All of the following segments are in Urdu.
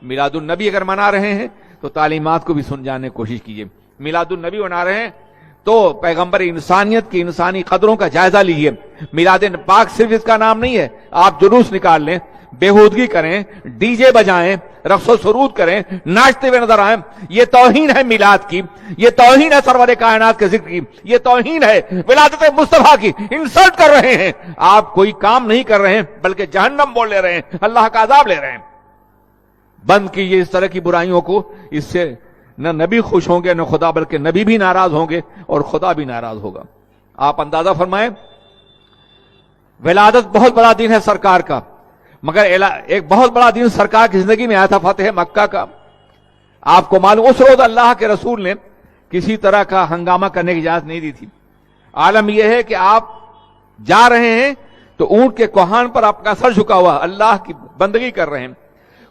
میلاد النبی اگر منا رہے ہیں تو تعلیمات کو بھی سن جانے کی کوشش کیجیے. میلاد النبی منا رہے ہیں تو پیغمبر انسانیت کی انسانی قدروں کا جائزہ لیجیے. میلاد پاک صرف اس کا نام نہیں ہے. آپ جلوس نکال لیں, بےہودگی کریں, ڈی جے بجائیں, رقص و سرود کریں, ناچتے ہوئے نظر آئیں, یہ توہین ہے میلاد کی, یہ توہین ہے سرور کائنات کے ذکر کی, یہ توہین ہے ولادت مصطفیٰ کی. انسلٹ کر رہے ہیں. آپ کوئی کام نہیں کر رہے ہیں بلکہ جہنم بول لے رہے ہیں, اللہ کا عذاب لے رہے ہیں. بند کیجیے اس طرح کی برائیوں کو. اس سے نہ نبی خوش ہوں گے نہ خدا, بلکہ نبی بھی ناراض ہوں گے اور خدا بھی ناراض ہوگا. آپ اندازہ فرمائیں, ولادت بہت بڑا دن ہے سرکار کا, مگر ایک بہت بڑا دن سرکار کی زندگی میں آیا تھا, فتح مکہ کا. آپ کو معلوم اس روز اللہ کے رسول نے کسی طرح کا ہنگامہ کرنے کی اجازت نہیں دی تھی. عالم یہ ہے کہ آپ جا رہے ہیں تو اونٹ کے کوہان پر آپ کا سر جھکا ہوا اللہ کی بندگی کر رہے ہیں,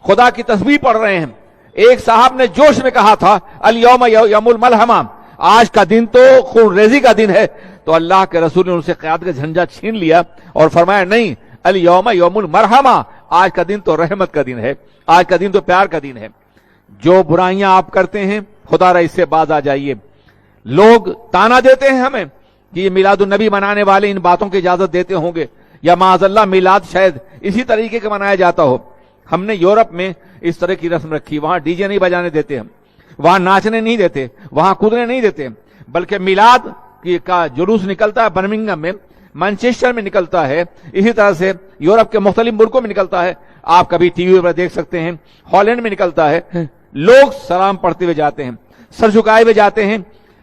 خدا کی تسبیح پڑھ رہے ہیں. ایک صاحب نے جوش میں کہا تھا الیوم یوم الملحمہ, آج کا دن تو خون ریزی کا دن ہے. تو اللہ کے رسول نے ان سے قیادت کا جھنڈا چھین لیا اور فرمایا نہیں, الیوم یوم المرحمہ, آج کا دن تو رحمت کا دن ہے, آج کا دن تو پیار کا دن ہے. جو برائیاں آپ کرتے ہیں خدا را اس سے باز آ جائیے. لوگ تانا دیتے ہیں ہمیں کہ یہ میلاد النبی منانے والے ان باتوں کی اجازت دیتے ہوں گے, یا معاذ اللہ میلاد شاید اسی طریقے کا منایا جاتا ہو. ہم نے یورپ میں اس طرح کی رسم رکھی, وہاں ڈی جے نہیں بجانے دیتے, ہم وہاں ناچنے نہیں دیتے, وہاں کودنے نہیں دیتے, بلکہ میلاد کا جلوس نکلتا ہے برمنگھم میں, مانچسٹر میں نکلتا ہے, اسی طرح سے یورپ کے مختلف ملکوں میں نکلتا ہے. آپ کبھی ٹی وی پر دیکھ سکتے ہیں, ہالینڈ میں نکلتا ہے. لوگ سلام پڑھتے ہوئے جاتے ہیں, سر جھکائے ہوئے جاتے ہیں.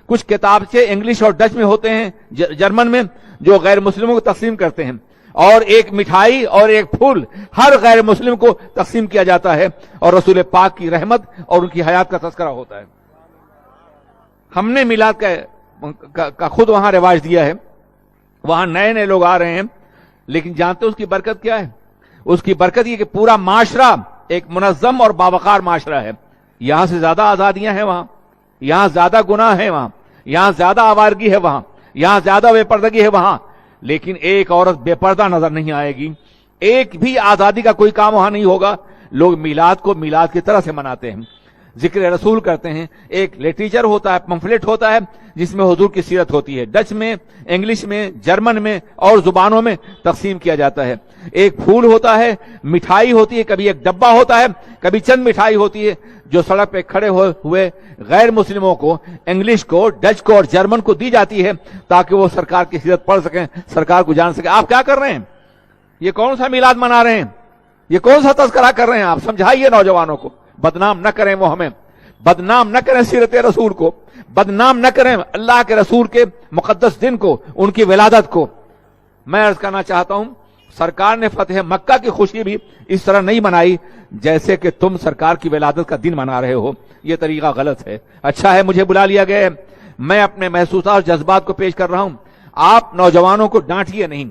کچھ کتابچے انگلش اور ڈچ میں ہوتے ہیں, جرمن میں, جو غیر مسلموں کو تقسیم کرتے ہیں, اور ایک مٹھائی اور ایک پھول ہر غیر مسلم کو تقسیم کیا جاتا ہے, اور رسول پاک کی رحمت اور ان کی حیات کا تذکرہ ہوتا ہے. ہم نے میلاد کا خود وہاں رواج دیا ہے. وہاں نئے نئے لوگ آ رہے ہیں, لیکن جانتے ہیں اس کی برکت کیا ہے؟ اس کی برکت یہ کہ پورا معاشرہ ایک منظم اور باوقار معاشرہ ہے. یہاں سے زیادہ آزادیاں ہیں وہاں, یہاں زیادہ گناہ ہے وہاں, یہاں زیادہ آوارگی ہے وہاں, یہاں زیادہ بے پردگی ہے وہاں. لیکن ایک عورت بے پردہ نظر نہیں آئے گی, ایک بھی آزادی کا کوئی کام وہاں نہیں ہوگا. لوگ میلاد کو میلاد کی طرح سے مناتے ہیں, ذکر رسول کرتے ہیں. ایک لٹریچر ہوتا ہے, پمفلٹ ہوتا ہے جس میں حضور کی سیرت ہوتی ہے, ڈچ میں, انگلش میں, جرمن میں اور زبانوں میں تقسیم کیا جاتا ہے. ایک پھول ہوتا ہے, مٹھائی ہوتی ہے, کبھی ایک ڈبہ ہوتا ہے, کبھی چند مٹھائی ہوتی ہے, جو سڑک پہ کھڑے ہوئے غیر مسلموں کو, انگلش کو, ڈچ کو اور جرمن کو دی جاتی ہے تاکہ وہ سرکار کی سیرت پڑھ سکیں, سرکار کو جان سکیں. آپ کیا کر رہے ہیں؟ یہ کون سا میلاد منا رہے ہیں؟ یہ کون سا تذکرہ کر رہے ہیں؟ آپ سمجھائیے نوجوانوں کو. بدنام نہ کریں وہ ہمیں, بدنام نہ کریں سیرت رسول کو, بدنام نہ کریں اللہ کے رسول کے مقدس دن کو, ان کی ولادت کو. میں عرض کرنا چاہتا ہوں, سرکار نے فتح مکہ کی خوشی بھی اس طرح نہیں منائی جیسے کہ تم سرکار کی ولادت کا دن منا رہے ہو. یہ طریقہ غلط ہے. اچھا ہے مجھے بلا لیا گیا ہے, میں اپنے محسوسات اور جذبات کو پیش کر رہا ہوں. آپ نوجوانوں کو ڈانٹیے نہیں,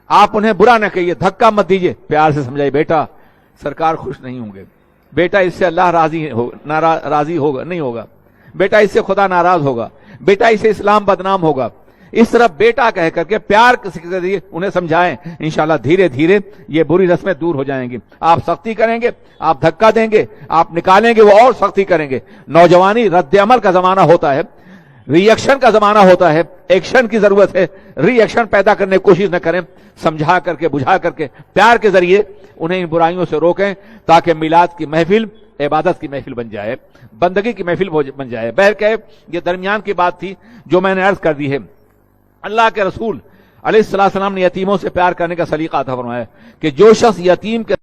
آپ انہیں برا نہ کہیے, دھکا مت دیجیے, پیار سے سمجھائیے, بیٹا سرکار خوش نہیں ہوں گے, بیٹا اس سے اللہ راضی ہوگا نہیں ہوگا, بیٹا اس سے خدا ناراض ہوگا, بیٹا اس سے اسلام بدنام ہوگا. اس طرح بیٹا کہہ کر کے پیار کے ذریعے انہیں سمجھائیں. انشاءاللہ دھیرے دھیرے یہ بری رسمیں دور ہو جائیں گی. آپ سختی کریں گے, آپ دھکا دیں گے, آپ نکالیں گے, وہ اور سختی کریں گے. نوجوانی رد عمل کا زمانہ ہوتا ہے, ری ایکشن کا زمانہ ہوتا ہے. ایکشن کی ضرورت ہے, ری ایکشن پیدا کرنے کی کوشش نہ کریں. سمجھا کر کے, بجھا کر کے, پیار کے ذریعے انہیں ان برائیوں سے روکیں تاکہ میلاد کی محفل عبادت کی محفل بن جائے, بندگی کی محفل بن جائے. بہرکیف یہ درمیان کی بات تھی جو میں نے عرض کر دی ہے. اللہ کے رسول علیہ السلام نے یتیموں سے پیار کرنے کا سلیقہ عطا فرمایا کہ جو شخص یتیم کے